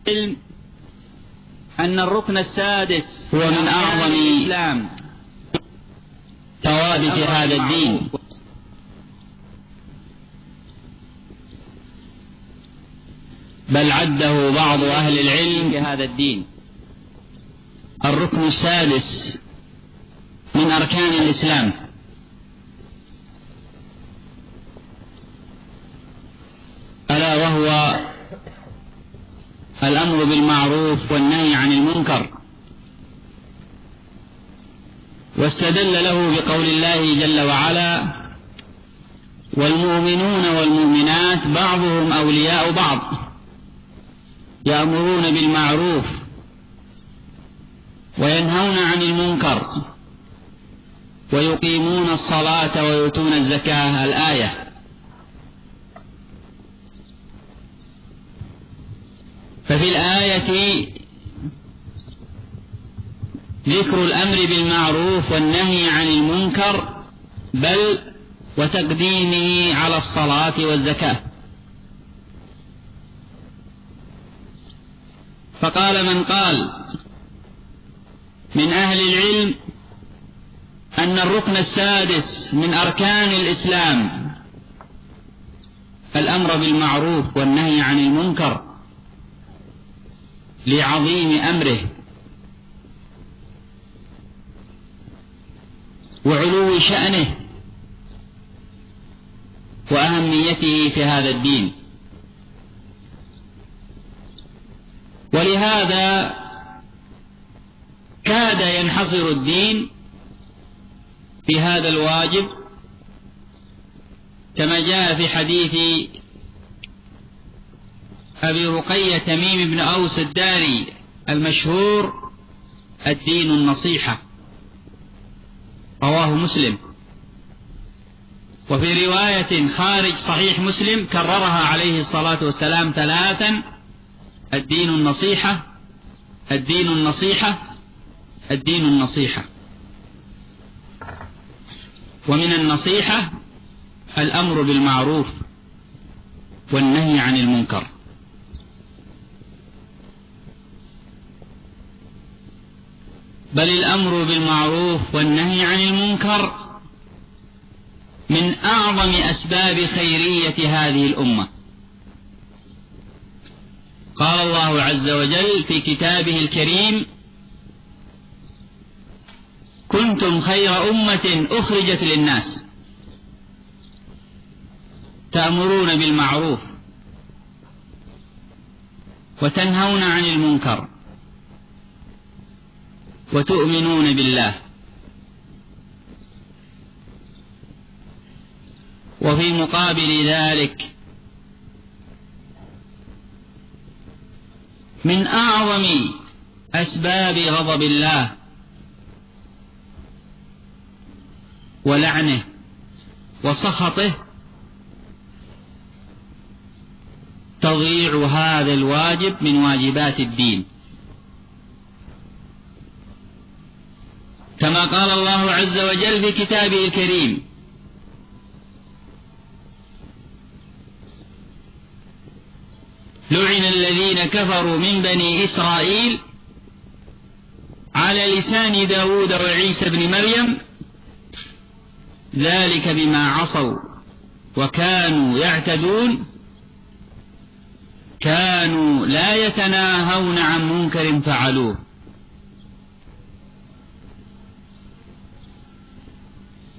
العلم أن الركن السادس هو من أعظم الإسلام ثوابت هذا الدين، بل عده بعض أهل العلم في هذا الدين الركن السادس من أركان الإسلام، ألا وهو الأمر بالمعروف والنهي عن المنكر. واستدل له بقول الله جل وعلا: والمؤمنون والمؤمنات بعضهم أولياء بعض يأمرون بالمعروف وينهون عن المنكر ويقيمون الصلاة ويؤتون الزكاة. الآية. ففي الآية ذكر الأمر بالمعروف والنهي عن المنكر، بل وتقديمه على الصلاة والزكاة. فقال من قال من أهل العلم أن الركن السادس من أركان الإسلام الأمر بالمعروف والنهي عن المنكر لعظيم أمره وعلو شأنه وأهميته في هذا الدين. ولهذا كاد ينحصر الدين في هذا الواجب، كما جاء في حديث أبي رقية تميم بن أوس الداري المشهور: الدين النصيحة، رواه مسلم. وفي رواية خارج صحيح مسلم كررها عليه الصلاة والسلام 3: الدين النصيحة، الدين النصيحة، الدين النصيحة. ومن النصيحة الأمر بالمعروف والنهي عن المنكر. بل الأمر بالمعروف والنهي عن المنكر من أعظم أسباب خيرية هذه الأمة. قال الله عز وجل في كتابه الكريم: كنتم خير أمة أخرجت للناس تأمرون بالمعروف وتنهون عن المنكر وتؤمنون بالله. وفي مقابل ذلك من أعظم أسباب غضب الله ولعنه وسخطه تضييع هذا الواجب من واجبات الدين، كما قال الله عز وجل في كتابه الكريم: لعن الذين كفروا من بني إسرائيل على لسان داود وعيسى بن مريم ذلك بما عصوا وكانوا يعتدون كانوا لا يتناهون عن منكر فعلوه.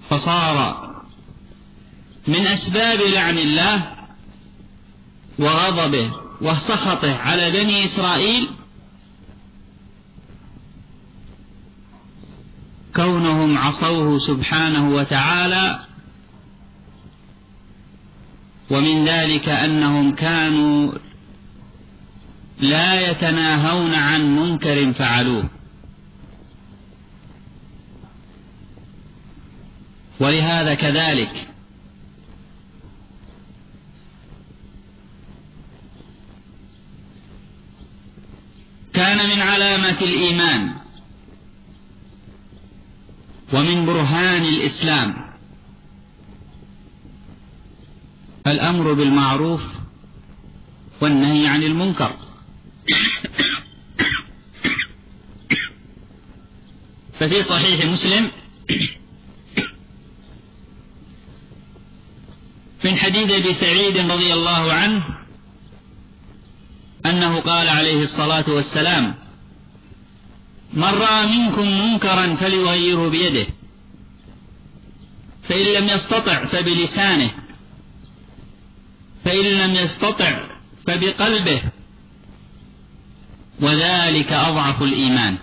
فصار من أسباب لعن الله وغضبه وسخطه على بني إسرائيل كونهم عصوه سبحانه وتعالى، ومن ذلك أنهم كانوا لا يتناهون عن منكر فعلوه. ولهذا كذلك كان من علامة الإيمان ومن برهان الإسلام الأمر بالمعروف والنهي عن المنكر. ففي صحيح مسلم من حديث أبي سعيد رضي الله عنه أنه قال عليه الصلاة والسلام: من رأى منكم منكرا فليغيره بيده، فإن لم يستطع فبلسانه، فإن لم يستطع فبقلبه، وذلك أضعف الإيمان.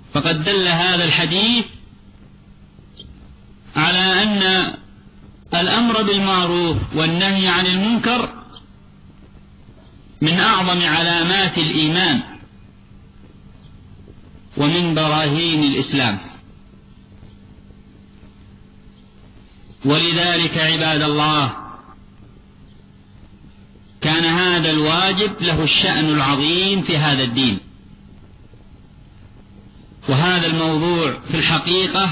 فقد دل هذا الحديث على أن الأمر بالمعروف والنهي عن المنكر من أعظم علامات الإيمان ومن براهين الإسلام. ولذلك عباد الله كان هذا الواجب له الشأن العظيم في هذا الدين. وهذا الموضوع في الحقيقة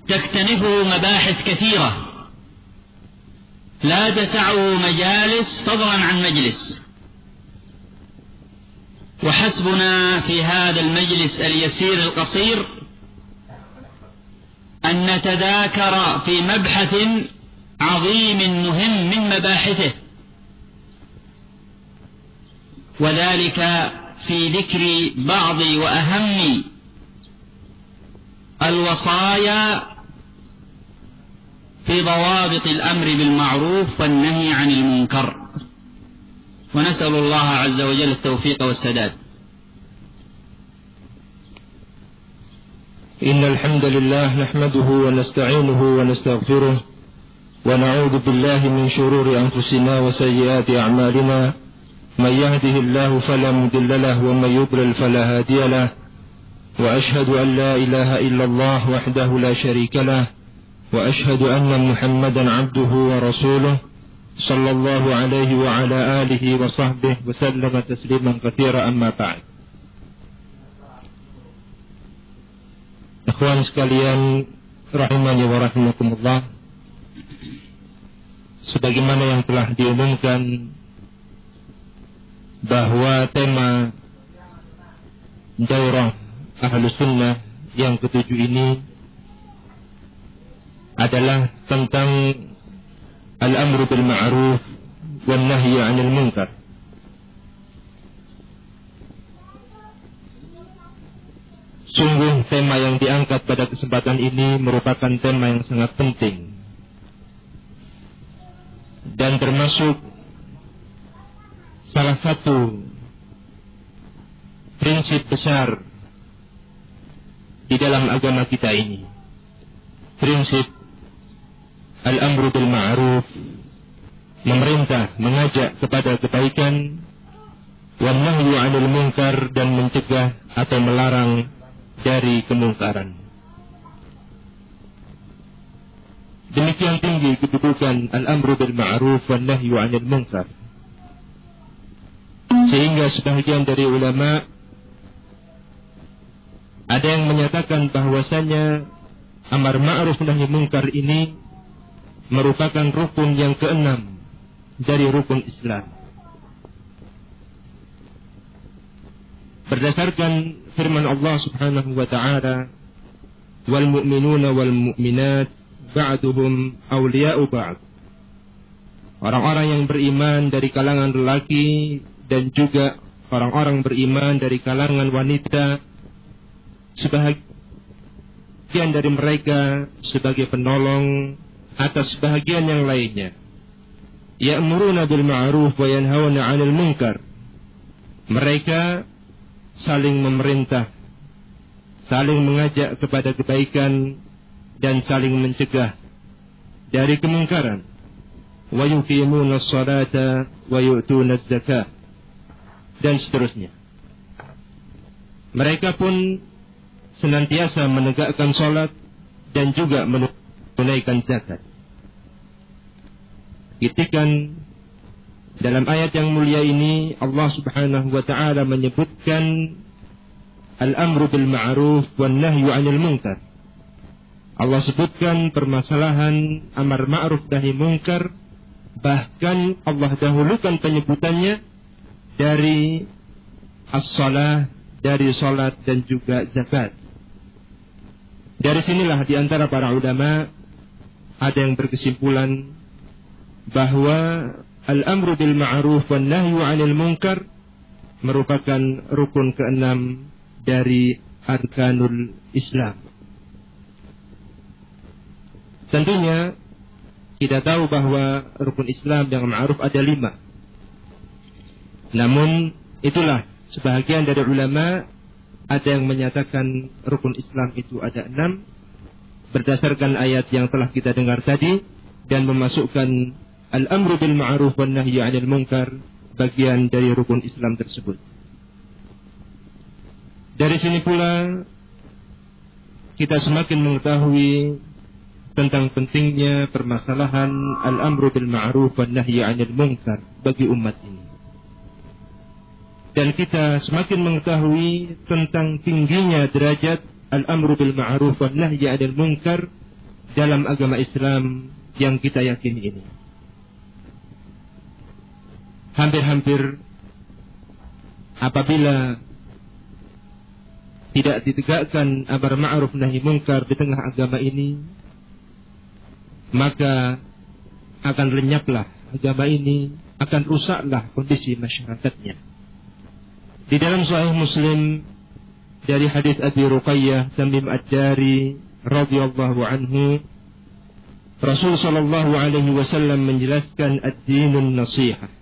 تكتنفه مباحث كثيرة لا تسعه مجالس فضلا عن مجلس، وحسبنا في هذا المجلس اليسير القصير أن نتذاكر في مبحث عظيم مهم من مباحثه، وذلك في ذكر بعض وأهم الوصايا في ضوابط الأمر بالمعروف والنهي عن المنكر، ونسأل الله عز وجل التوفيق والسداد. إن الحمد لله نحمده ونستعينه ونستغفره ونعوذ بالله من شرور أنفسنا وسيئات أعمالنا، من يهده الله فلا مضل له ومن يضلل فلا هادي له، وأشهد أن لا إله إلا الله وحده لا شريك له، وأشهد أن محمدا عبده ورسوله صلى الله عليه وعلى آله وصحبه وسلم تسليما كثيرا. أما بعد. Ikhwan sekalian rahimani wa rahimakumullah, sebagaimana yang telah diumumkan bahwa tema daurah Ahlus Sunnah yang ke-7 ini adalah tentang al-amru bil ma'ruf wan nahyi 'anil munkar. Sungguh tema yang diangkat pada kesempatan ini merupakan tema yang sangat penting dan termasuk salah satu prinsip besar di dalam agama kita ini, prinsip al-amru bil ma'ruf, memerintah, mengajak kepada kebaikan, wan nahyu 'anil munkar, dan mencegah atau melarang dari kemungkaran. Demikian tinggi kedudukan al-amru bil ma'ruf wan nahyu 'anil munkar, sehingga sebagian dari ulama ada yang menyatakan bahwasanya amar ma'ruf nahi munkar ini merupakan rukun yang ke-6 dari rukun Islam. Berdasarkan firman Allah Subhanahu wa ta'ala, wal mu'minuna wal mu'minat ba'duhum awliya'u ba'd. Orang-orang yang beriman dari kalangan lelaki dan juga orang-orang beriman dari kalangan wanita, sebahagian dari mereka sebagai penolong atas sebahagian yang lainnya. Ya'muruna bil ma'ruf wa yanhauna 'anil munkar. Mereka saling memerintah, saling mengajak kepada kebaikan, dan saling mencegah dari kemungkaran. Wa yuqimuna as-salata wa yu'tuna az-zakah, dan seterusnya. Mereka pun senantiasa menegakkan salat dan juga menunaikan zakat. Kitikan dalam ayat yang mulia ini Allah Subhanahu wa ta'ala menyebutkan al-amru bil ma'ruf wan nahyu 'anil munkar. Allah sebutkan permasalahan amar ma'ruf nahi munkar, bahkan Allah dahulukan penyebutannya dari as-salah, dari salat dan juga zakat. Dari sinilah di antara para ulama ada yang berkesimpulan bahwa al-amru bil ma'ruf wan nahyu 'anil munkar merupakan rukun keenam dari arkanul Islam. Tentunya kita tahu bahwa rukun Islam yang ma'ruf ada 5. Namun itulah sebahagian dari ulama ada yang menyatakan rukun Islam itu ada 6 berdasarkan ayat yang telah kita dengar tadi dan memasukkan al-amru bil ma'ruf wan nahyi 'anil munkar bagian dari rukun Islam tersebut. Dari sini pula kita semakin mengetahui tentang pentingnya permasalahan al-amru bil ma'ruf wan nahyi 'anil munkar bagi umat ini. Dan kita semakin mengetahui tentang tingginya derajat al-amru bil ma'ruf wan nahyi 'anil munkar dalam agama Islam yang kita yakini ini. Hampir-hampir apabila tidak ditegakkan amar ma'ruf nahi munkar di tengah agama ini, maka akan lenyaplah agama ini, akan rusaklah kondisi masyarakatnya. Di dalam Sahih Muslim dari hadis Abi Ruqayyah Tamim Ad-Dari radhiyallahu anhu, Rasul sallallahu alaihi wasallam menjelaskan ad-dinun nasihah.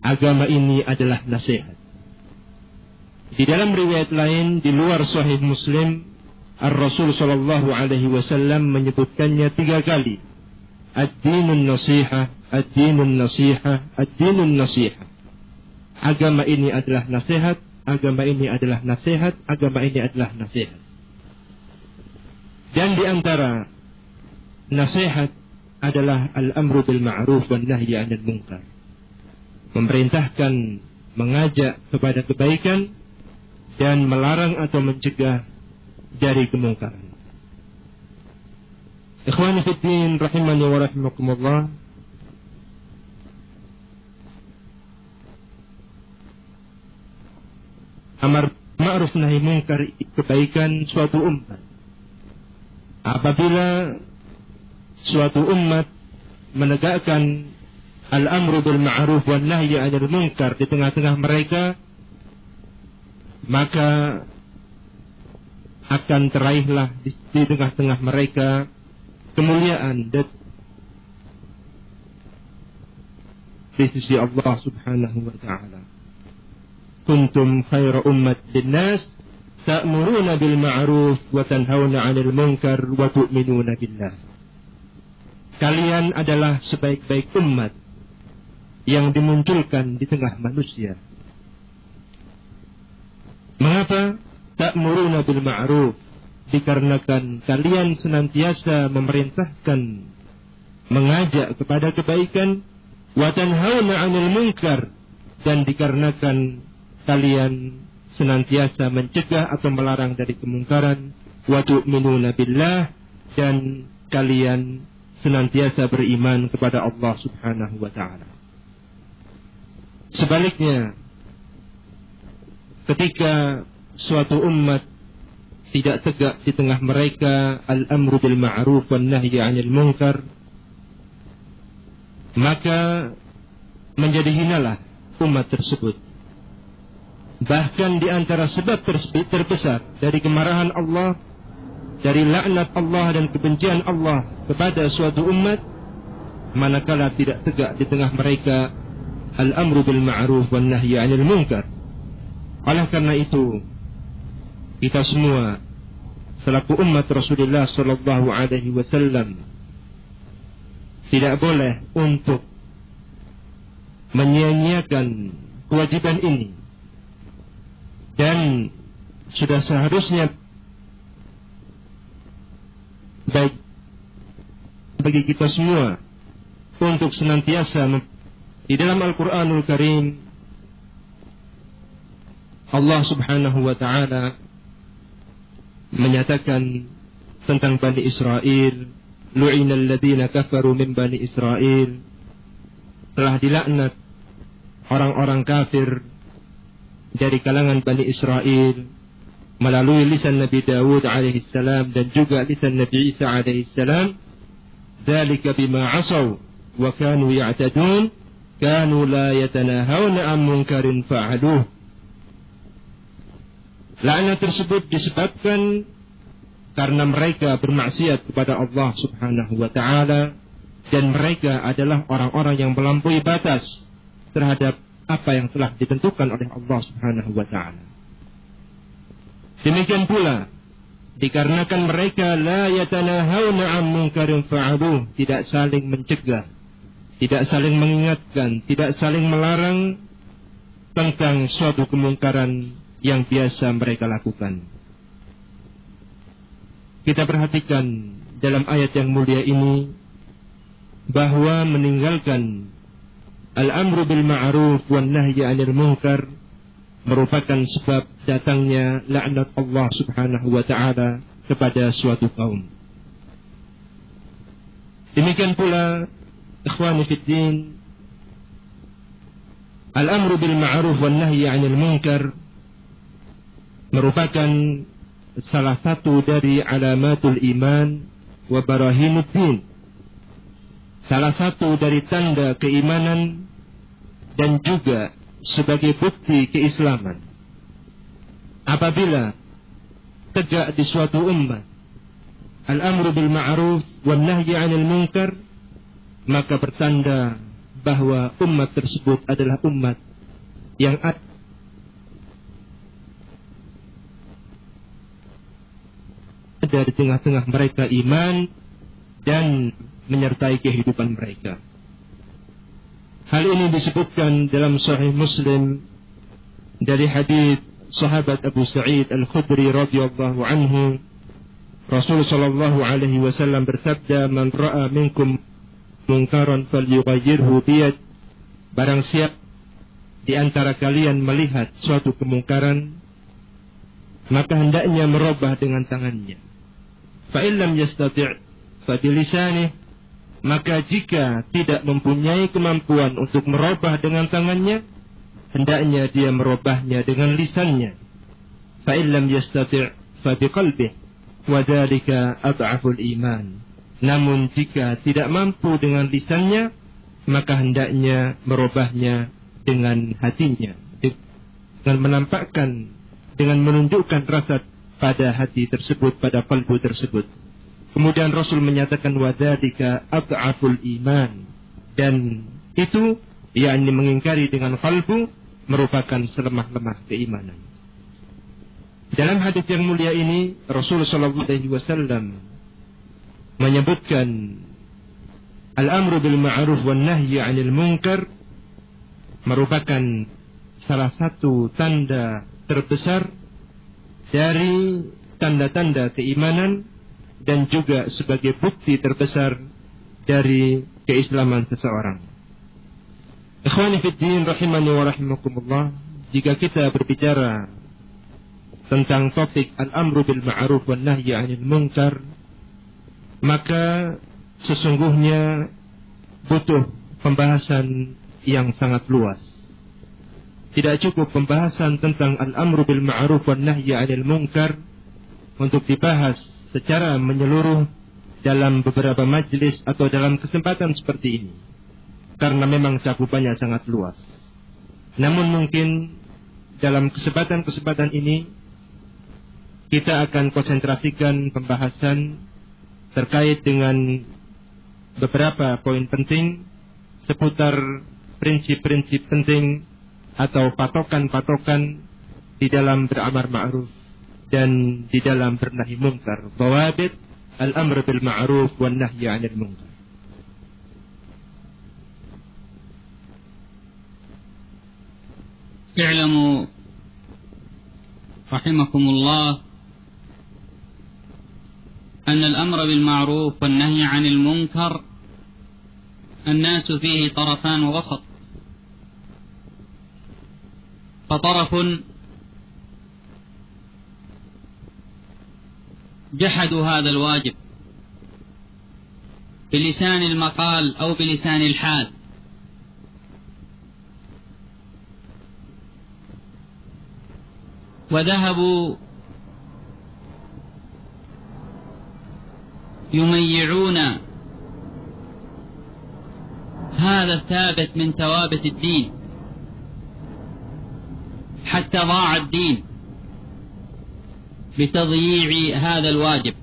Agama ini adalah nasihat. Di dalam riwayat lain di luar Sahih Muslim, Ar-Rasul sallallahu alaihi wasallam menyebutkannya 3 kali. Ad-dinun nasihah, ad-dinun nasihah, ad-dinun nasihah. Agama ini adalah nasihat, agama ini adalah nasihat, agama ini adalah nasihat. Dan di antara nasihat adalah al-amru bil ma'ruf wan nahyi 'anil munkar. Memerintahkan, mengajak kepada kebaikan dan melarang atau mencegah dari kemungkaran. Ikhwani fid din rahimani wa rahimakumullah. Amar ma'ruf nahi munkar kebaikan suatu umat. Apabila suatu umat menegakkan al-amru bil ma'ruf wan nahyi 'anil munkar di tengah-tengah mereka, maka akan teraihlah di tengah-tengah mereka kemuliaan dan di sisi Allah Subhanahu wa ta'ala. Kuntum khaira ummat linnas ta'muruna bil ma'ruf wa tanhauna 'anil munkar wa tu'minuna billah. Kalian adalah sebaik-baik umat yang dimunculkan di tengah manusia. Mengapa ta'muruna bil ma'ruf? Dikarenakan kalian senantiasa memerintahkan, mengajak kepada kebaikan, wa tanhauna 'anil munkar, dan dikarenakan kalian senantiasa mencegah atau melarang dari kemungkaran, wa tu'minuna billah, dan kalian senantiasa beriman kepada Allah Subhanahu wa ta'ala. Sebaliknya, ketika suatu umat tidak tegak di tengah mereka al-amru bil ma'ruf wan nahyi 'anil munkar, maka menjadi hinalah umat tersebut. Bahkan di antara sebab terbesar dari kemarahan Allah, dari laknat Allah dan kebencian Allah kepada suatu umat, manakala tidak tegak di tengah mereka al-amru bil ma'ruf wan nahyi 'anil munkar. Oleh karena itu, kita semua selaku umat Rasulullah sallallahu alaihi wasallam tidak boleh untuk menyia-nyiakan kewajiban ini, dan sudah seharusnya baik bagi kita semua untuk senantiasa di dalam Al-Quranul Karim Allah Subhanahu wa ta'ala menyatakan tentang Bani Israel, lu'inal ladzina kafaru min Bani Israel, telah dilaknat orang-orang kafir dari kalangan Bani Israel melalui lisan Nabi Dawud alaihissalam dan juga lisan Nabi Isa alaihissalam, dzalika bima 'asaw wa kanu ya'tadun kanu la yatanahawna 'an munkarin fa'aluh. Laknat tersebut disebabkan karena mereka bermaksiat kepada Allah Subhanahu wa taala, dan mereka adalah orang-orang yang melampaui batas terhadap apa yang telah ditentukan oleh Allah Subhanahu wa taala. Demikian pula dikarenakan mereka la yatanahawna 'an munkarin fa'aluh, tidak saling mencegah, tidak saling mengingatkan, tidak saling melarang tentang suatu kemungkaran yang biasa mereka lakukan. Kita perhatikan dalam ayat yang mulia ini bahwa meninggalkan al-amru bil ma'ruf wan nahyi 'anil munkar merupakan sebab datangnya laknat Allah Subhanahu wa taala kepada suatu kaum. Demikian pula ikhwani fid din, al-amru bil ma'ruf wan nahyi 'anil munkar merupakan salah satu dari alamatul iman wa barahinuddin, salah satu dari tanda keimanan dan juga sebagai bukti keislaman. Apabila tegak di suatu ummah al-amru bil ma'ruf wan nahyi 'anil munkar, maka bertanda bahwa umat tersebut adalah umat yang ada di tengah-tengah mereka iman dan menyertai kehidupan mereka. Hal ini disebutkan dalam Sahih Muslim dari hadits sahabat Abu Sa'id Al-Khudri radhiyallahu anhu. Rasul sallallahu alaihi wasallam bersabda, "Man ra'a minkum munkaran falyughayyirhu biyad." Barang siapa di antara kalian melihat suatu kemungkaran, maka hendaknya merubah dengan tangannya. Fa illam yastati' fa bilisanih, maka jika tidak mempunyai kemampuan untuk merubah dengan tangannya, hendaknya dia merubahnya dengan lisannya. Fa illam yastati' fa biqalbih wa dzalika adhaful iman. Namun jika tidak mampu dengan lisannya, maka hendaknya merubahnya dengan hatinya, dengan menampakkan, dengan menunjukkan rasa pada hati tersebut, pada kalbu tersebut. Kemudian Rasul menyatakan wadzalika adhaful iman, dan itu yakni mengingkari dengan kalbu merupakan selemah-lemah keimanan. Dalam hadis yang mulia ini Rasul sallallahu alaihi wasallam menyebutkan al-amru bil ma'ruf wan nahyi 'anil munkar merupakan salah satu tanda terbesar dari tanda-tanda keimanan dan juga sebagai bukti terbesar dari keislaman seseorang. Ikhwani fid din rahimani wa rahimakumullah, jika kita berbicara tentang topik al-amru bil ma'ruf wan nahyi 'anil munkar, maka sesungguhnya butuh pembahasan yang sangat luas. Tidak cukup pembahasan tentang al-amru bil ma'ruf wan nahyi 'anil munkar untuk dibahas secara menyeluruh dalam beberapa majelis atau dalam kesempatan seperti ini, karena memang cakupannya sangat luas. Namun mungkin dalam kesempatan ini kita akan konsentrasikan pembahasan terkait dengan beberapa poin penting seputar prinsip-prinsip penting atau patokan-patokan di dalam beramar ma'ruf dan di dalam bernahi munkar. Dawabit al-amr bil ma'ruf wan nahyi 'anil munkar. اعلموا رحمكم الله أن الأمر بالمعروف والنهي عن المنكر الناس فيه طرفان ووسط، فطرف جحدوا هذا الواجب بلسان المقال أو بلسان الحال، وذهبوا يميعون هذا الثابت من ثوابت الدين حتى ضاع الدين بتضييع هذا الواجب.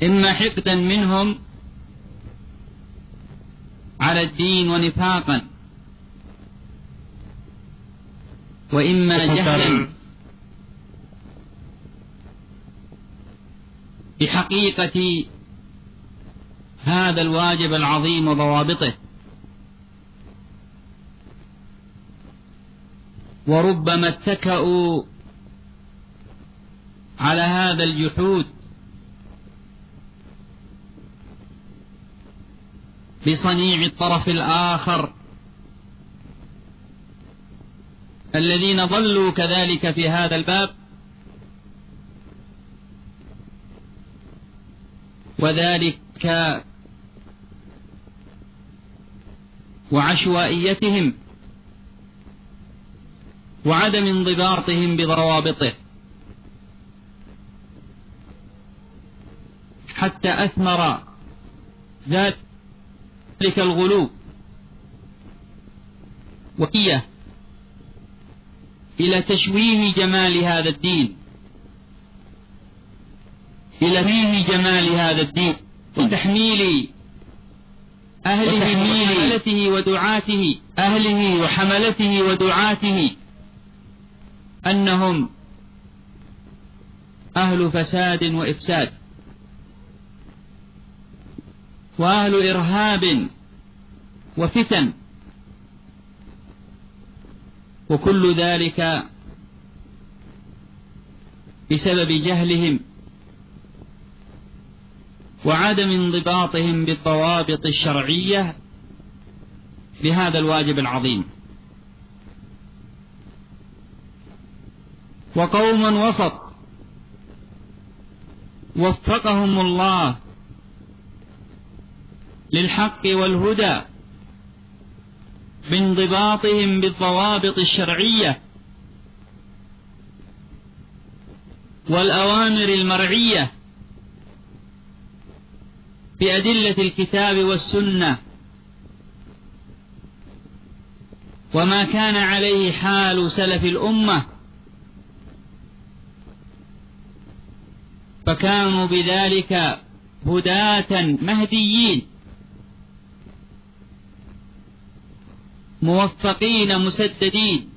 إما حقدا منهم على الدين ونفاقا، وإما جهلا بحقيقة هذا الواجب العظيم وضوابطه، وربما اتكأوا على هذا الجحود بصنيع الطرف الآخر الذين ضلوا كذلك في هذا الباب، وذلك وعشوائيتهم وعدم انضباطهم بضوابطه، حتى أثمر ذلك الغلو وقية إلى تشويه جمال هذا الدين، إلى فيه جمال هذا الدين، وتحميل أهله وحملته ودعاته أنهم أهل فساد وإفساد وأهل إرهاب وفتن، وكل ذلك بسبب جهلهم وعدم انضباطهم بالضوابط الشرعية لهذا الواجب العظيم. وقوم وسط وفقهم الله للحق والهدى بانضباطهم بالضوابط الشرعية والأوامر المرعية بأدلة الكتاب والسنة، وما كان عليه حال سلف الأمة، فكانوا بذلك هداة مهديين موفقين مسددين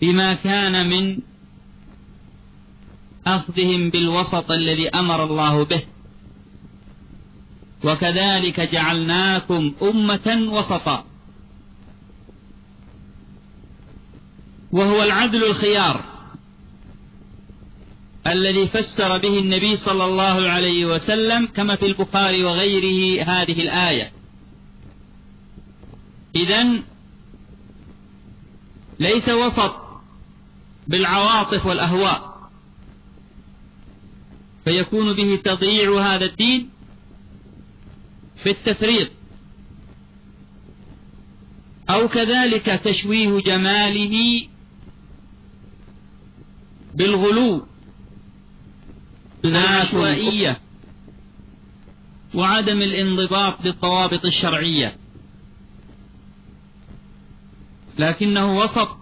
بما كان من أخذهم بالوسط الذي أمر الله به. وكذلك جعلناكم أمة وسطا، وهو العدل الخيار الذي فسر به النبي صلى الله عليه وسلم كما في البخاري وغيره هذه الآية. إذن ليس وسط بالعواطف والأهواء فيكون به تضييع هذا الدين بالتفريط، أو كذلك تشويه جماله بالغلو بالعشوائية وعدم الانضباط بالضوابط الشرعية، لكنه وسط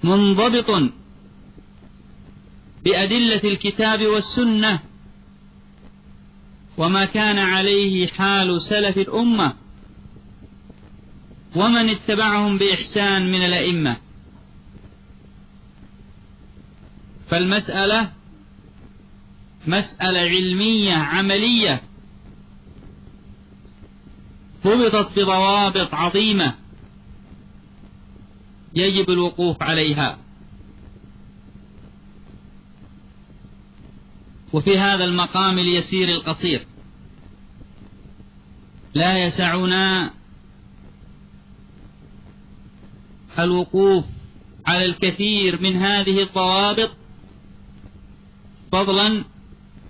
منضبط بأدلة الكتاب والسنة وما كان عليه حال سلف الأمة ومن اتبعهم بإحسان من الأئمة. فالمسألة مسألة علمية عملية ضبطت بضوابط عظيمة يجب الوقوف عليها. وفي هذا المقام اليسير القصير لا يسعنا الوقوف على الكثير من هذه الضوابط، فضلا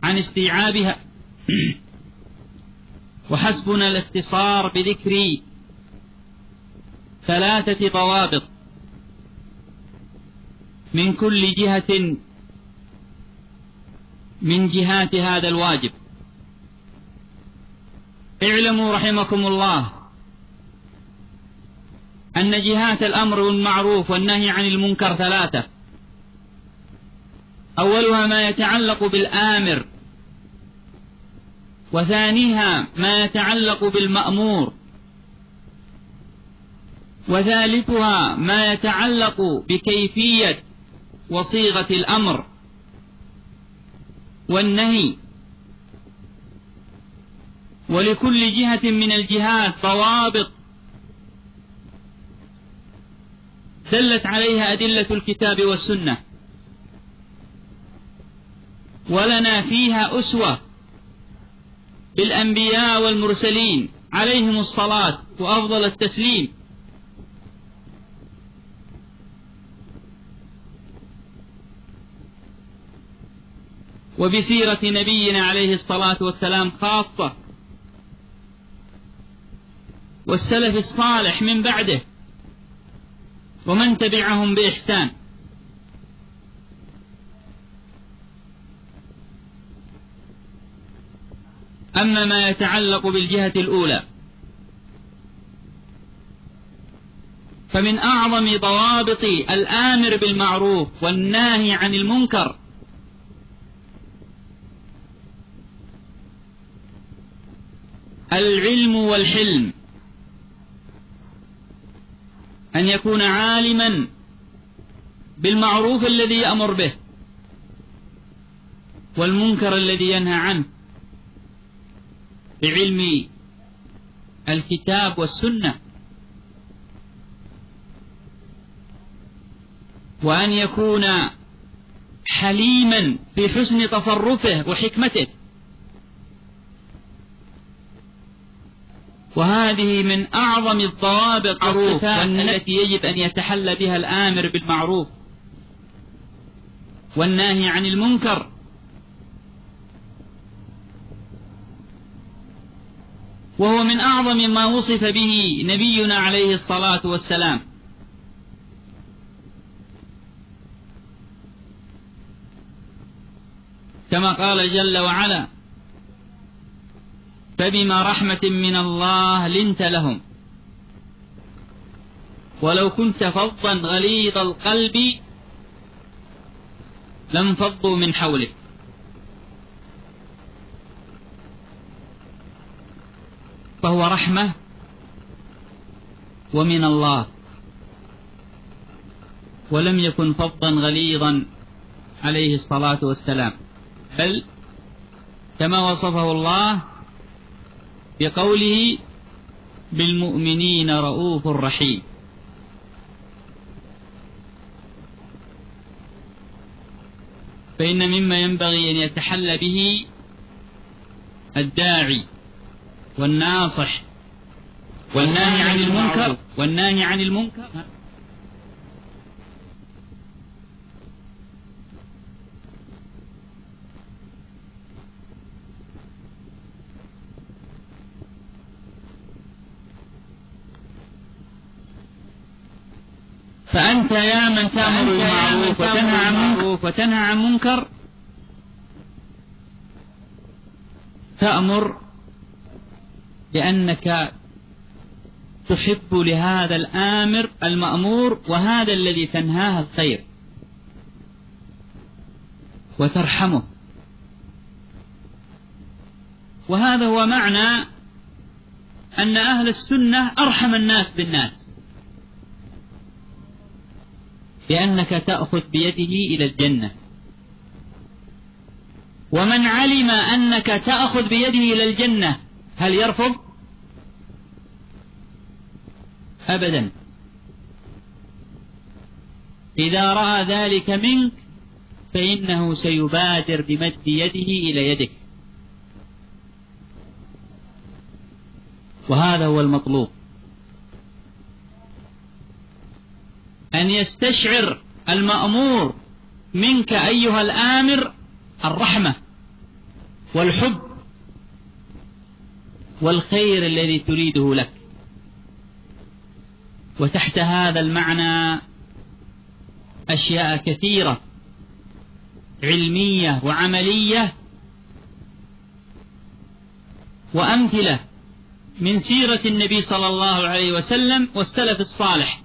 عن استيعابها، وحسبنا الاختصار بذكر 3 ضوابط من كل جهة من جهات هذا الواجب. اعلموا رحمكم الله أن جهات الأمر بالمعروف والنهي عن المنكر 3. أولها ما يتعلق بالآمر، وثانيها ما يتعلق بالمأمور، وثالثها ما يتعلق بكيفية وصيغة الأمر والنهي. ولكل جهة من الجهات ضوابط دلت عليها أدلة الكتاب والسنة، ولنا فيها أسوة بالأنبياء والمرسلين عليهم الصلاة وأفضل التسليم. وبسيرة نبينا عليه الصلاة والسلام خاصة، والسلف الصالح من بعده ومن تبعهم بإحسان. أما ما يتعلق بالجهة الأولى فمن أعظم ضوابط الآمر بالمعروف والناهي عن المنكر العلم والحلم، أن يكون عالما بالمعروف الذي يأمر به والمنكر الذي ينهى عنه بعلم الكتاب والسنة، وأن يكون حليما في حسن تصرفه وحكمته. وهذه من أعظم الضوابط والصفات التي يجب أن يتحلى بها الآمر بالمعروف والناهي عن المنكر. وهو من أعظم ما وصف به نبينا عليه الصلاة والسلام، كما قال جل وعلا: فبما رحمة من الله لنت لهم ولو كنت فظا غليظ القلب لانفضوا من حولك. فهو رحمة ومن الله، ولم يكن فظا غليظا عليه الصلاة والسلام، بل كما وصفه الله بقوله: بالمؤمنين رؤوف رحيم. فإن مما ينبغي أن يتحلى به الداعي والناصح والناهي عن المنكر فأنت يا من تأمر بالمعروف وتنهى عن منكر تأمر لأنك تحب لهذا الآمر المأمور وهذا الذي تنهاه الخير وترحمه. وهذا هو معنى أن أهل السنة أرحم الناس بالناس، لأنك تأخذ بيده إلى الجنة. ومن علم أنك تأخذ بيده إلى الجنة هل يرفض؟ أبدا. إذا رأى ذلك منك فإنه سيبادر بمد يده إلى يدك، وهذا هو المطلوب، أن يستشعر المأمور منك أيها الآمر الرحمة والحب والخير الذي تريده لك. وتحت هذا المعنى أشياء كثيرة علمية وعملية وأمثلة من سيرة النبي صلى الله عليه وسلم والسلف الصالح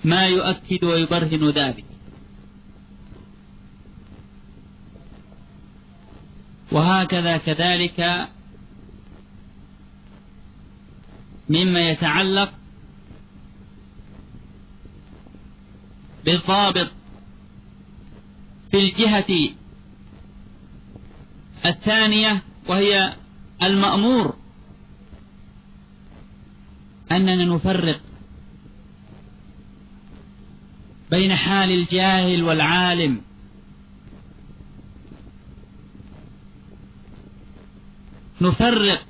ما يؤكد ويبرهن ذلك. وهكذا كذلك مما يتعلق بالضابط في الجهة الثانية وهي المأمور، أننا نفرق بين حال الجاهل والعالم، نفرق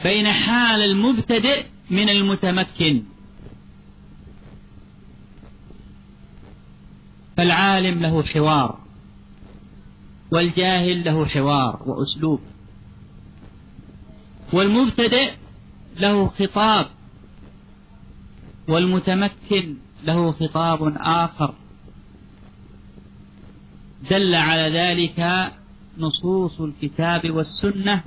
بين حال المبتدئ من المتمكن. فالعالم له حوار والجاهل له حوار وأسلوب، والمبتدئ له خطاب والمتمكن له خطاب آخر. دل على ذلك نصوص الكتاب والسنة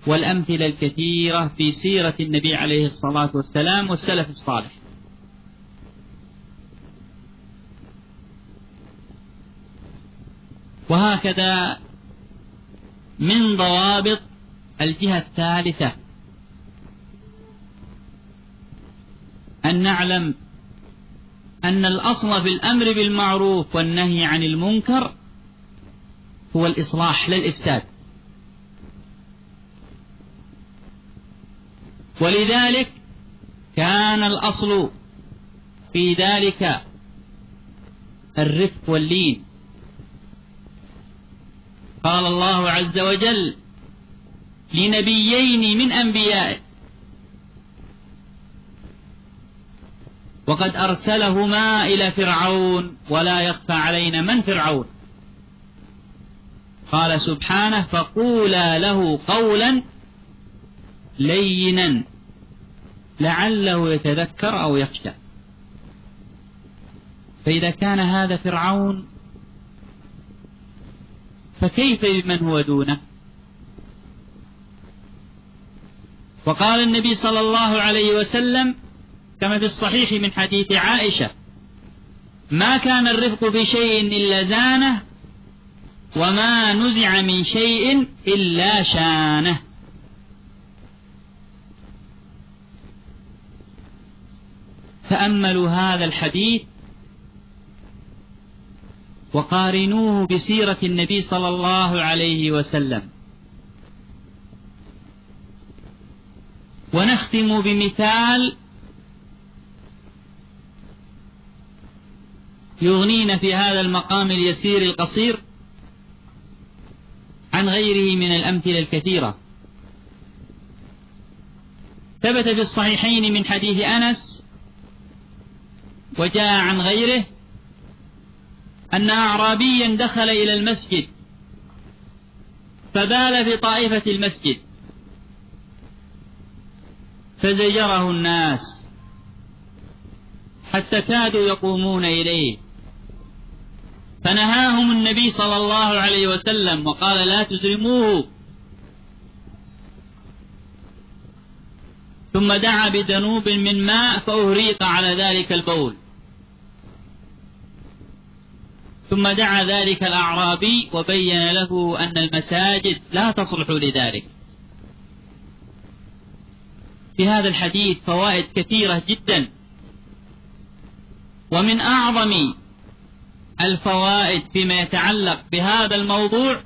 والأمثلة الكثيرة في سيرة النبي عليه الصلاة والسلام والسلف الصالح. وهكذا من ضوابط الجهة الثالثة أن نعلم أن الأصل في الأمر بالمعروف والنهي عن المنكر هو الإصلاح لا الإفساد. ولذلك كان الأصل في ذلك الرفق واللين. قال الله عز وجل لنبيين من أنبيائه وقد أرسلهما إلى فرعون ولا يخفى علينا من فرعون. قال سبحانه فقولا له قولا لينا لعله يتذكر أو يخشى. فإذا كان هذا فرعون فكيف بمن هو دونه؟ وقال النبي صلى الله عليه وسلم كما في الصحيح من حديث عائشة ما كان الرفق بشيء إلا زانه وما نزع من شيء إلا شانه. تأملوا هذا الحديث وقارنوه بسيرة النبي صلى الله عليه وسلم. ونختم بمثال يغنينا في هذا المقام اليسير القصير عن غيره من الأمثلة الكثيرة. ثبت في الصحيحين من حديث أنس وجاء عن غيره أن أعرابيا دخل إلى المسجد فبال في طائفة المسجد فزجره الناس حتى كادوا يقومون إليه، فنهاهم النبي صلى الله عليه وسلم وقال لا تزرموه، ثم دعا بدنوب من ماء فأهريق على ذلك البول، ثم دعا ذلك الأعرابي وبين له أن المساجد لا تصلح لذلك. في هذا الحديث فوائد كثيرة جدا، ومن أعظم الفوائد فيما يتعلق بهذا الموضوع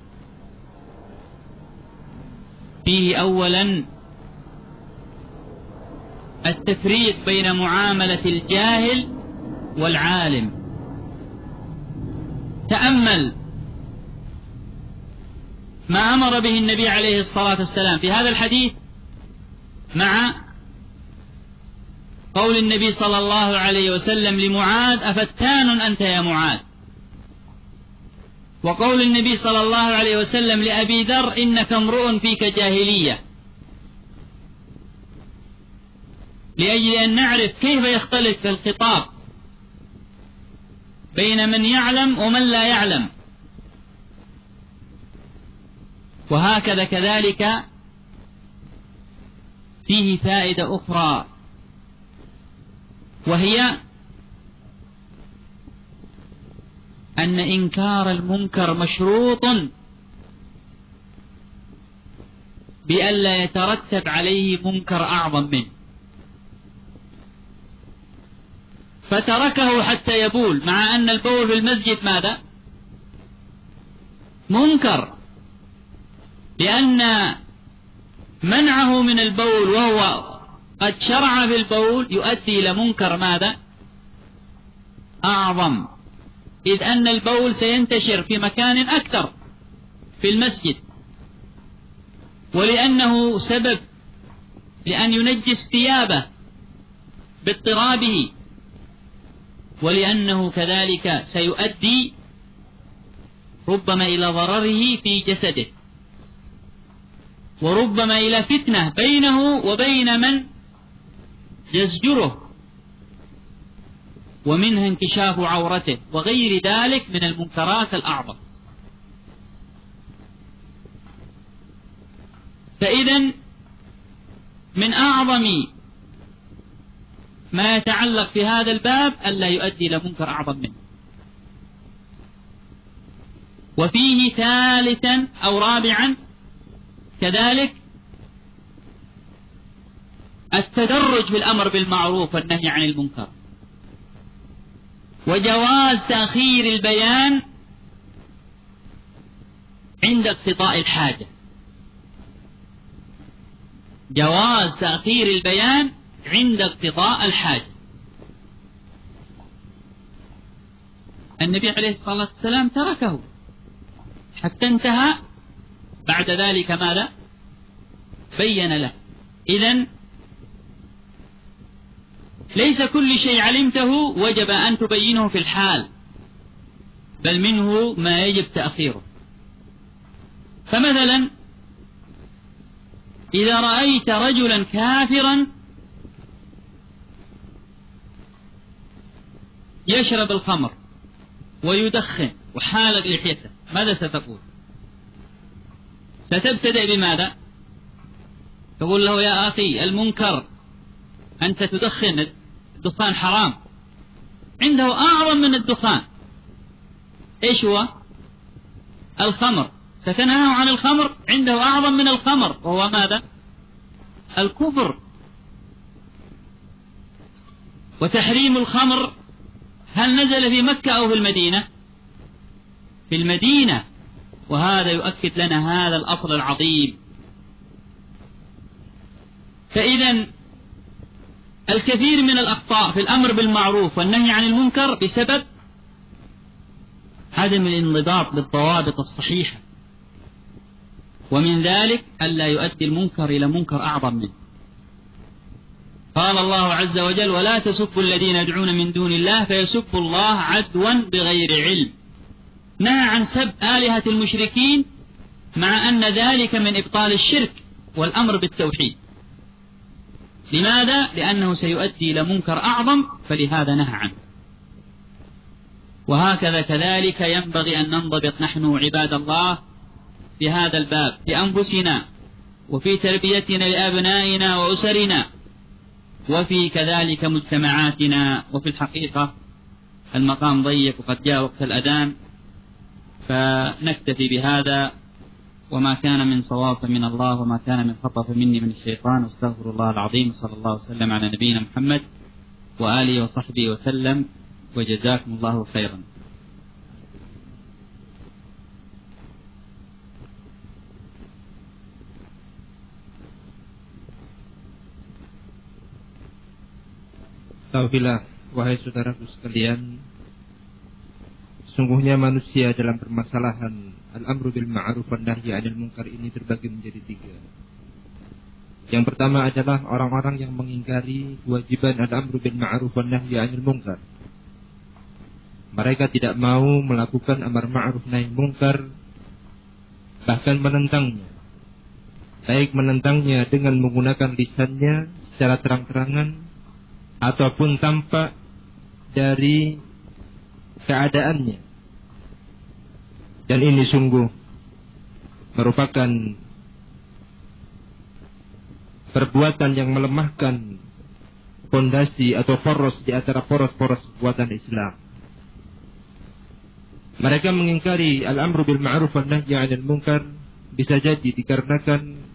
فيه أولا التفريق بين معاملة الجاهل والعالم. تأمل ما أمر به النبي عليه الصلاة والسلام في هذا الحديث مع قول النبي صلى الله عليه وسلم لمعاذ: أفتان أنت يا معاذ. وقول النبي صلى الله عليه وسلم لأبي ذر: إنك امرؤ فيك جاهلية، لأجل أن نعرف كيف يختلف الخطاب بين من يعلم ومن لا يعلم. وهكذا كذلك فيه فائدة أخرى، وهي أن إنكار المنكر مشروط بألا يترتب عليه منكر أعظم منه، فتركه حتى يبول، مع أن البول في المسجد ماذا؟ منكر، لأن منعه من البول وهو قد شرع في البول يؤدي إلى منكر ماذا؟ أعظم، إذ أن البول سينتشر في مكان أكثر في المسجد، ولأنه سبب لأن ينجس ثيابه باضطرابه، ولأنه كذلك سيؤدي ربما إلى ضرره في جسده، وربما إلى فتنة بينه وبين من يزجره، ومنها انكشاف عورته، وغير ذلك من المنكرات الأعظم. فإذا من أعظم ما يتعلق في هذا الباب ألا يؤدي إلى منكر أعظم منه. وفيه ثالثا أو رابعا كذلك التدرج في الأمر بالمعروف والنهي عن المنكر، وجواز تأخير البيان عند اقتضاء الحاجة. جواز تأخير البيان عند اقتضاء الحاجة. النبي عليه الصلاة والسلام تركه حتى انتهى، بعد ذلك ماذا؟ بين له. إذن ليس كل شيء علمته وجب أن تبينه في الحال، بل منه ما يجب تأخيره. فمثلا إذا رأيت رجلا كافرا يشرب الخمر ويدخن وحالق لحيته، ماذا ستقول؟ ستبتدئ بماذا؟ تقول له: يا أخي المنكر أنت تدخن، الدخان حرام، عنده أعظم من الدخان. إيش هو؟ الخمر. ستنهاه عن الخمر، عنده أعظم من الخمر، وهو ماذا؟ الكفر. وتحريم الخمر هل نزل في مكة أو في المدينة؟ في المدينة، وهذا يؤكد لنا هذا الأصل العظيم. فإذا الكثير من الأخطاء في الأمر بالمعروف والنهي عن المنكر بسبب عدم الانضباط بالضوابط الصحيحة، ومن ذلك ألا يؤدي المنكر إلى منكر أعظم منه. قال الله عز وجل: ولا تسبوا الذين يدعون من دون الله فيسبوا الله عدوا بغير علم. نهى عن سب آلهة المشركين، مع أن ذلك من إبطال الشرك والأمر بالتوحيد. لماذا؟ لأنه سيؤدي إلى منكر أعظم، فلهذا نهى عنه. وهكذا كذلك ينبغي أن ننضبط نحن عباد الله في هذا الباب، في أنفسنا وفي تربيتنا لأبنائنا وأسرنا وفي كذلك مجتمعاتنا. وفي الحقيقة المقام ضيق وقد جاء وقت الأذان، فنكتفي بهذا، وما كان من صواب من الله وما كان من خطأ فمني من الشيطان، واستغفر الله العظيم. صلى الله وسلم على نبينا محمد وآله وصحبه وسلم، وجزاكم الله خيرا. Taufilah, wahai saudaraku sekalian, sungguhnya manusia dalam permasalahan al-amru bil ma'ruf wan nahyi 'anil munkar ini terbagi menjadi 3. Yang pertama adalah orang-orang yang mengingkari kewajiban al-amru bil ma'ruf wan nahyi 'anil munkar. Mereka tidak mau melakukan amar ma'ruf nahi munkar, bahkan menentangnya. Baik menentangnya dengan menggunakan lisannya secara terang-terangan ataupun tampak dari keadaannya. Dan ini sungguh merupakan perbuatan yang melemahkan fondasi atau poros di antara poros-poros kekuatan Islam. Mereka mengingkari al-amru bil ma'ruf wan nahyi 'anil munkar bisa jadi dikarenakan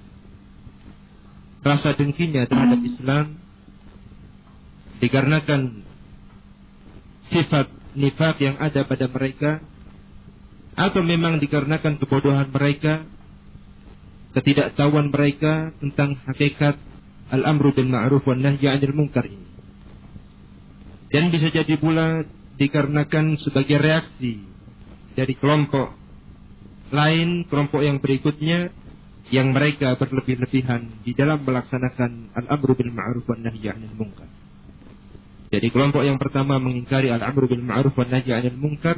rasa dengkinya terhadap Islam, dikarenakan sifat nifaq yang ada pada mereka, atau memang dikarenakan kebodohan mereka, ketidaktahuan mereka tentang hakikat al-amru bil ma'ruf wan nahyi 'anil munkar ini. Dan bisa jadi pula dikarenakan sebagai reaksi dari kelompok lain, kelompok yang berikutnya, yang mereka berlebih-lebihan di dalam melaksanakan al-amru bil ma'ruf wan nahyi 'anil munkar. Jadi kelompok yang pertama mengingkari al-amru bil ma'ruf wan nahyi 'anil munkar.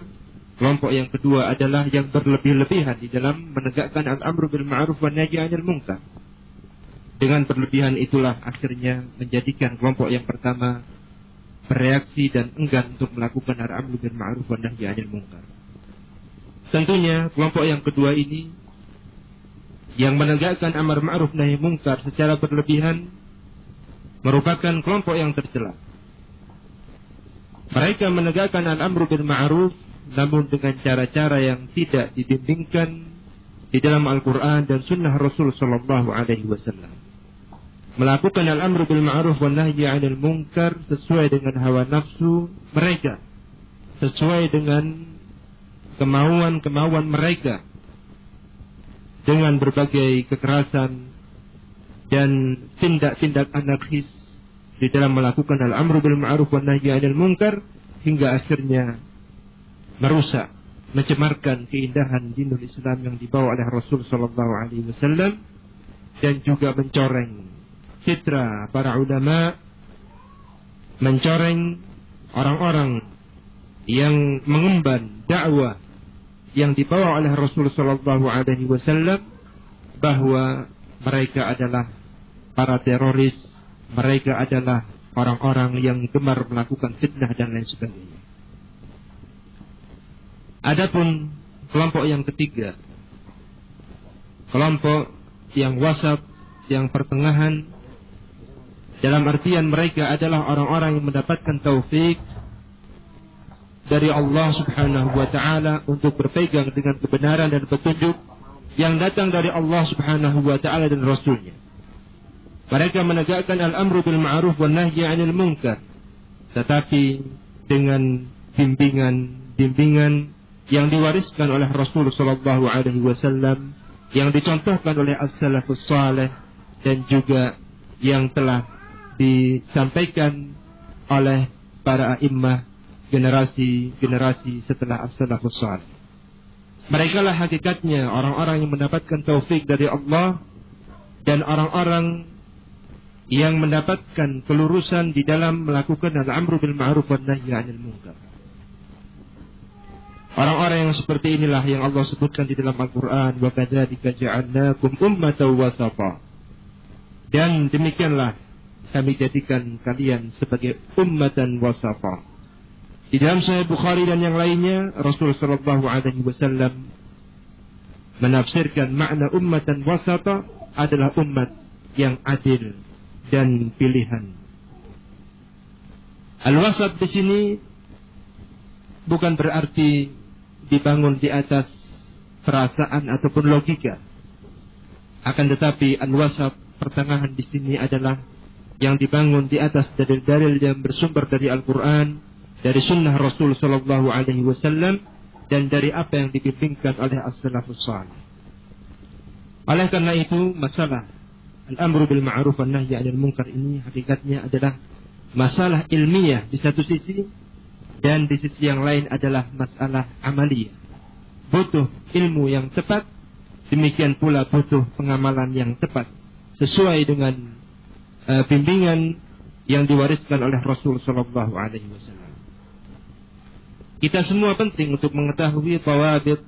Kelompok yang kedua adalah yang berlebih-lebihan di dalam menegakkan al-amru bil ma'ruf wan nahyi 'anil munkar. Dengan berlebihan itulah akhirnya menjadikan kelompok yang pertama bereaksi dan enggan untuk melakukan al-amru bil ma'ruf wan nahyi 'anil munkar. Tentunya kelompok yang kedua ini yang menegakkan amar ma'ruf nahi munkar secara berlebihan merupakan kelompok yang tercela. Mereka menegakkan al-amru bil ma'ruf namun dengan cara-cara yang tidak dibimbingkan di dalam Al-Quran dan Sunnah Rasul Sallallahu Alaihi Wasallam. Melakukan al-amru bil ma'ruf wan nahyi 'anil munkar sesuai dengan hawa nafsu mereka, sesuai dengan kemauan-kemauan mereka, dengan berbagai kekerasan dan tindak-tindak anarkis di dalam melakukan al-amru bil ma'ruf wan nahyi 'anil munkar, hingga akhirnya merusak, mencemarkan keindahan dinul Islam yang dibawa oleh Rasul sallallahu alaihi wasallam, dan juga mencoreng citra para ulama, mencoreng orang-orang yang mengemban dakwah yang dibawa oleh Rasul sallallahu alaihi wasallam, bahwa mereka adalah para teroris, mereka adalah orang-orang yang gemar melakukan fitnah dan lain sebagainya. Adapun kelompok yang ketiga, kelompok yang wasat, yang pertengahan, dalam artian mereka adalah orang-orang yang mendapatkan taufik dari Allah Subhanahu wa ta'ala untuk berpegang dengan kebenaran dan petunjuk yang datang dari Allah Subhanahu wa ta'ala dan Rasulnya. Mereka menegakkan al-amru bil ma'ruf wan nahyi 'anil munkar, tetapi dengan bimbingan yang diwariskan oleh Rasul sallallahu alaihi wasallam, yang dicontohkan oleh as-salafus salih, dan juga yang telah disampaikan oleh para a'immah generasi-generasi setelah as-salafus salih. Mereka lah hakikatnya orang-orang yang mendapatkan taufik dari Allah, dan orang-orang yang mendapatkan kelurusan di dalam melakukan al-amru bil ma'ruf wan nahyi 'anil munkar. Orang-orang yang seperti inilah yang Allah sebutkan di dalam Al-Quran, wa kadzalika ja'alnakum ummatan wasata. Dan demikianlah kami jadikan kalian sebagai ummatan wasata. Di dalam Sahih Bukhari dan yang lainnya, Rasul sallallahu alaihi wasallam menafsirkan makna ummatan wasata adalah umat yang adil dan pilihan. Al-wasat di sini bukan berarti dibangun di atas perasaan ataupun logika. Akan tetapi al-wasat, pertengahan di sini adalah yang dibangun di atas dalil-dalil yang bersumber dari Al-Quran, dari Sunnah Rasul Sallallahu Alaihi Wasallam, dan dari apa yang dibimbingkan oleh as-salafus salih. Oleh karena itu, masalah al-amru bil ma'ruf wan nahyi 'anil munkar ini hakikatnya adalah masalah ilmiah di satu sisi, dan di sisi yang lain adalah masalah amaliyah. Butuh ilmu yang tepat, demikian pula butuh pengamalan yang tepat. sesuai dengan bimbingan yang diwariskan oleh Rasul sallallahu alaihi wasallam. Kita semua penting untuk mengetahui dhawabit,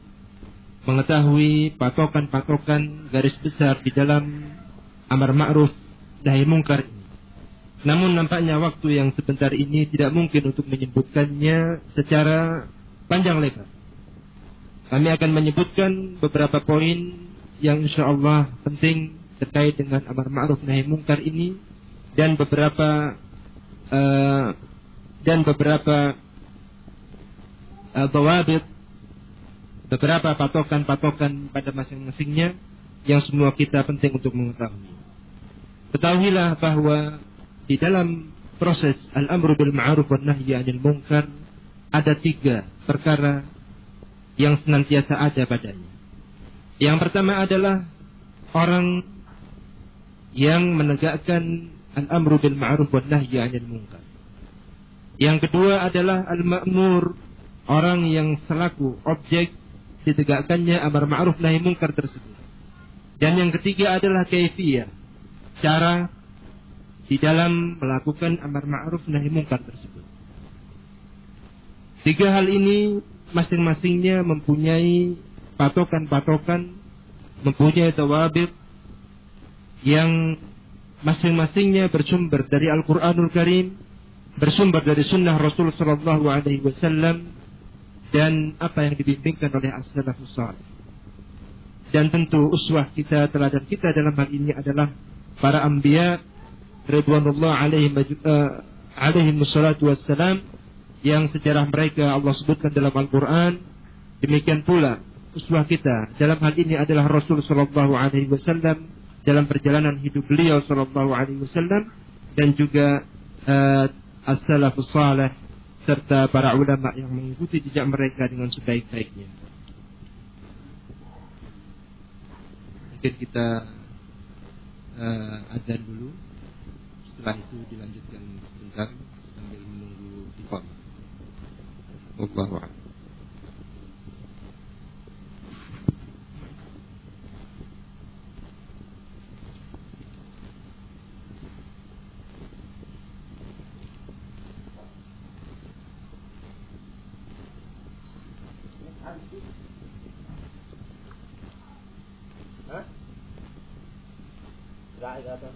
mengetahui patokan-patokan garis besar di dalam amar ma'ruf nahi mungkar ini. Namun nampaknya waktu yang sebentar ini tidak mungkin untuk menyebutkannya secara panjang lebar. Kami akan menyebutkan beberapa poin yang insyaallah penting terkait dengan amar ma'ruf nahi mungkar ini, dan beberapa dhawabit, beberapa patokan-patokan pada masing-masingnya yang semua kita penting untuk mengetahui. Ketahuilah bahwa di dalam proses al-amru bil ma'ruf wan nahyi 'anil munkar ada 3 perkara yang senantiasa ada padanya. Yang pertama adalah orang yang menegakkan al-amru bil ma'ruf wan nahyi 'anil munkar. Yang kedua adalah al-ma'mur, orang yang selaku objek ditegakkannya amar ma'ruf nahi munkar tersebut. Dan yang ketiga adalah kaifiyah, cara di dalam melakukan amar ma'ruf nahi munkar tersebut. 3 hal ini masing-masingnya mempunyai patokan-patokan, mempunyai dhawabit yang masing-masingnya bersumber dari Al-Quranul Karim, bersumber dari sunnah Rasul sallallahu alaihi wasallam, dan apa yang dibimbingkan oleh as-salafus salih. Dan tentu uswah kita, teladan kita dalam hal ini adalah para anbiya ridwanullah alaihim wassalatu wassalam, yang sejarah mereka Allah sebutkan dalam Al-Quran. Demikian pula uswah kita dalam hal ini adalah Rasul sallallahu alaihi wasallam dalam perjalanan hidup beliau sallallahu alaihi wasallam, dan juga as-salafus salih serta para ulama yang mengikuti jejak mereka dengan sebaik-baiknya. Mungkin kita azan dulu, setelah itu dilanjutkan sebentar sambil menunggu iqamah. Wallahu a'lam. Hah? Gak ada.